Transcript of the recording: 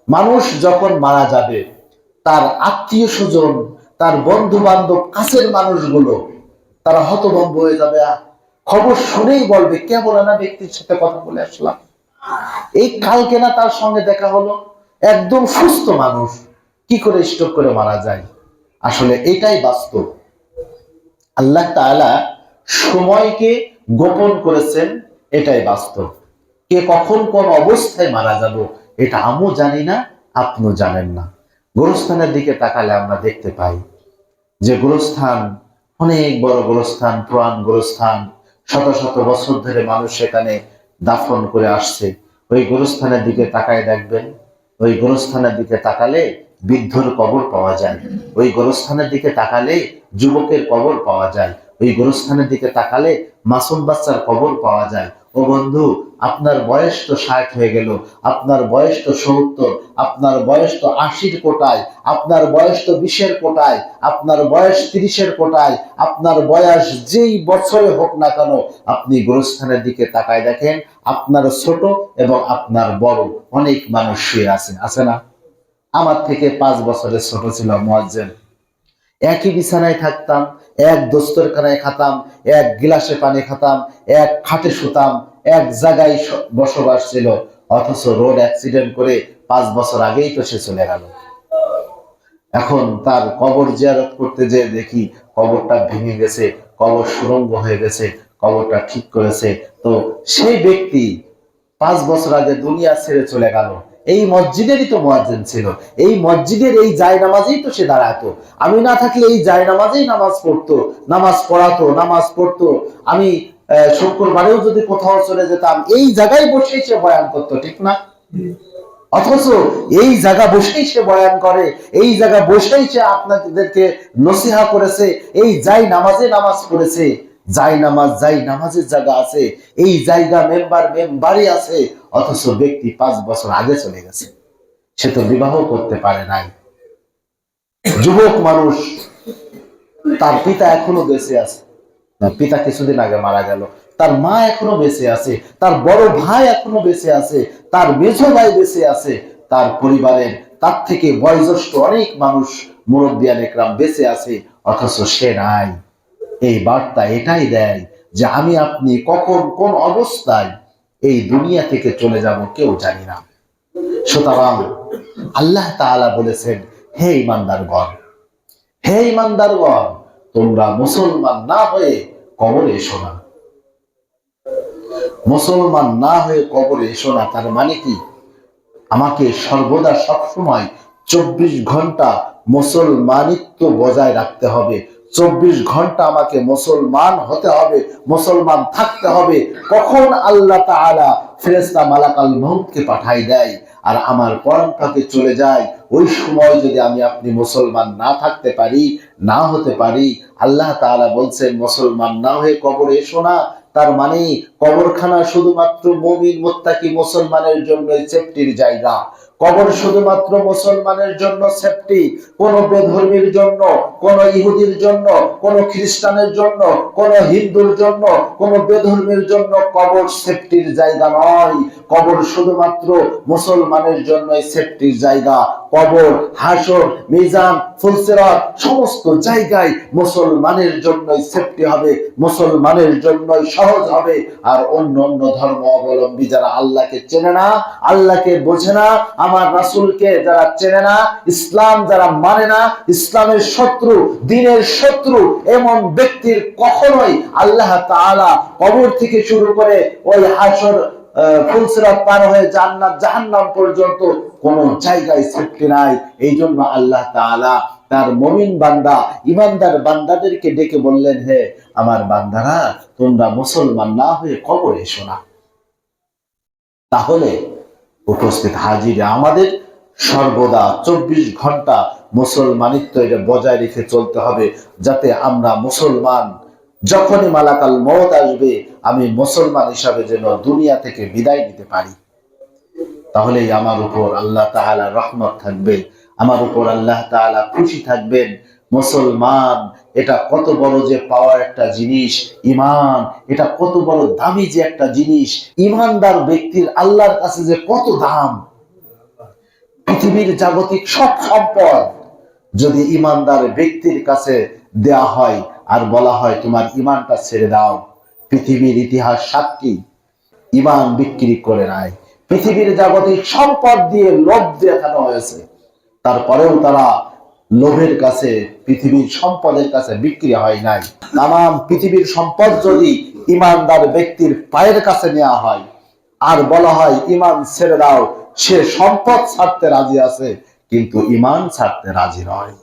মানুষ যখন মারা যাবে, তার আত্মীয় স্বজন, তার বন্ধু বান্ধব, কাছের মানুষগুলো তারা হতভম্ব হয়ে যাবে। খবর শুনেই বলবে, কে বলে না ব্যক্তির সাথে কথা বলে আসলাম, এই কালকে না তার সঙ্গে দেখা হলো, একদম সুস্থ মানুষ, কি করে স্ট্রোক করে মারা যায়। আসলে এটাই বাস্তব। আল্লাহ তাআলা সময়কে গোপন করেছেন, এটাই বাস্তব। কে কখন কোন অবস্থায় মারা যাব এটা আমিও জানি না, আপনিও জানেন না। গোরস্থানের দিকে তাকালে আমরা দেখতে পাই যে গোরস্থান অনেক বড় গোরস্থান, পুরান গোরস্থান, শত শত বছর ধরে মানুষ সেখানে দাফন করে আসছে। ওই গোরস্থানের দিকে তাকায় দেখবেন, ওই গোরস্থানের দিকে তাকালে বৃদ্ধর কবর পাওয়া যায়, ওই গোরস্থানের দিকে তাকালে যুবকের কবর পাওয়া যায়, ওই গোরস্থানের দিকে তাকালে মাসুম বাচ্চার কবর পাওয়া যায়। ও বন্ধু, আপনার বয়স তো 60 হয়ে গেল, আপনার বয়স তো 70, আপনার বয়স তো 80-র কোটায়, আপনার বয়স তো 20-এর কোটায়, আপনার বয়স 30-এর কোটায়, আপনার বয়স যেই বছরে হোক না কেন, আপনি গোরস্থানের দিকে তাকায় দেখেন, আপনার ছোট এবং আপনার বড় অনেক মানুষ শুয়ে আছে না? আমার থেকে 5 বছরের ছোট ছিল মুয়াজ্জিন। একই বিছানায় থাকতাম, এক দস্তরখানায় খাতাম, এক গিলাসে পানি খাতাম, এক খাটে শুতাম, এক জায়গায় বসবাস ছিল। অথচ রোড অ্যাক্সিডেন্ট করে 5 বছর আগেই তো সে চলে গেল। এখন তার কবর জিয়ারত করতে যেয়ে দেখি কবরটা ভেঙে গেছে, কবর সুড়ঙ্গ হয়ে গেছে, কবরটা ঠিক করেছে। তো সেই ব্যক্তি 5 বছর আগে দুনিয়া ছেড়ে চলে গেল, এই মসজিদেরই তো মুয়াজ্জিন ছিল, এই মসজিদের এই জায়নামাজেই তো সে দাঁড়াতো। আমি না থাকলে এই জায়নামাজেই নামাজ পড়তো, নামাজ পড়াতো, নামাজ পড়তো। আমি শুক্রবারেও যদি কোথাও চলে যেতাম, এই জায়গায় বসেই সে বয়ান করতো, ঠিক না? অথচ এই জায়গা বসেই সে বয়ান করে, এই জায়গা বসেই সে আপনাদেরকে নসিহা করেছে, এই যাই নামাজে নামাজ পড়েছে। যাই নামাজের জায়গা আছে, এই জায়গা মেম্বারই আছে। অথচ ব্যক্তি 5 বছর আগে চলে গেছে, সে তো বিবাহ করতে পারে নাই। যুবক মানুষ, তার পিতা এখনো বেঁচে আছে, পিতা কিছুদিন আগে মারা গেল, তার মা এখনো বেঁচে আছে, তার বড় ভাই এখনো বেঁচে আছে, তার মেঝো ভাই বেঁচে আছে, তার পরিবারের তার থেকে বয়োজ্যেষ্ঠ অনেক মানুষ, মুরব্বিয়ান একরাম বেঁচে আছে, অথচ সে নাই। এই বার্তা এটাই দেয় যে আমি আপনি কখন কোন অবস্থায় এই দুনিয়া থেকে চলে যাব কেউ জানি না। সুতরাং আল্লাহ তাআলা বলেছেন, হে ঈমানদারগণ, হে ঈমানদারগণ, তোমরা মুসলমান না হয়ে কবরে এসো না। মুসলমান না হয়ে কবরে এসো না, তার মানে কি? আমাকে সর্বদা সবসময় 24 ঘন্টা মুসলমানিত্ব বজায় রাখতে হবে, 24 ঘন্টা আমাকে মুসলমান হতে হবে, মুসলমান থাকতে হবে। কখন আল্লাহ তাআলা ফেরেশতা মালাকাল মউতকে পাঠায় দেয় আর আমার পরম পাকে চলে যায়, ওই সময় যদি আমি আপনি মুসলমান না থাকতে পারি, না হতে পারি, আল্লাহ তাআলা বলছেন মুসলমান না হয়ে কবরে এসো না। তার মানে কবরখানা শুধুমাত্র মুমিন মুত্তাকি মুসলমানের জন্য সেফটির জায়গা। কবর শুধুমাত্র মুসলমানের জন্য সেফটি, কোন বেধর্মীর জন্য, কোন ইহুদির জন্য, কোন খ্রিস্টানের জন্য, কোন হিন্দুর জন্য, কোন বেধর্মীর জন্য কবর সেফটির জায়গা নয়। কবর শুধুমাত্র মুসলমানের জন্য সেফটির জায়গা। কবর, হাসর, মিজান, ফুলসিরাত সমস্ত জায়গায় মুসলমানের জন্য সেফটি হবে, মুসলমানের জন্য সহজ হবে। আর অন্য অন্য ধর্ম অবলম্বী যারা আল্লাহকে চেনে না, আল্লাহকে বোঝে না, আমার রাসূলকে যারা চেনে না, ইসলাম যারা মানে না, ইসলামের শত্রু, দ্বীনের শত্রু, এমন ব্যক্তির কখনোই আল্লাহ তাআলা কবর থেকে শুরু করে ওই হাসর, ফুলসিরাত পার হয়ে জান্নাত জাহান্নাম পর্যন্ত কোন জায়গায় সেফটি নাই। এই জন্য আল্লাহ তাআলা তার মুমিন বান্দা, ঈমানদার বান্দাদেরকে ডেকে বললেন, হে আমার বান্দারা, তোমরা মুসলমান না হয়ে কবরে এসো না। তাহলে উপস্থিত হাজির, আমাদের সর্বদা 24 ঘন্টা মুসলমানিত্ব এটা বজায় রেখে চলতে হবে, যাতে আমরা মুসলমান, যখনই মালাকাল মওত আসবে আমি মুসলমান হিসাবে যেন দুনিয়া থেকে বিদায় নিতে পারি। তাহলেই আমার উপর আল্লাহ তাআলা রহমত থাকবে, আমার উপর আল্লাহ তাআলা খুশি থাকবেন। মুসলমান এটা কত বড় যে পাওয়ার একটা জিনিস, ঈমান এটা কত বড় দামি যে একটা জিনিস, ঈমানদার ব্যক্তির আল্লাহর কাছে যে কত দাম। পৃথিবীর জাগতিক সব সম্পদ যদি ইমানদার ব্যক্তির কাছে দেয়া হয় আর বলা হয় তোমার ইমানটা ছেড়ে দাও, পৃথিবীর ইতিহাস সাক্ষী ইমান বিক্রি করে নাই। পৃথিবীর জাগতিক সম্পদ দিয়ে লোভ দেখানো হয়েছে, তারপরেও তারা লোভের কাছে, পৃথিবীর সম্পদের কাছে বিক্রি হয় নাই। তাম পৃথিবীর সম্পদ যদি ইমানদার ব্যক্তির পায়ের কাছে নেওয়া হয় আর বলা হয় ইমান ছেড়ে দাও, সে সম্পদ ছাড়তে রাজি আছে কিন্তু ইমান ছাড়তে রাজি নয়।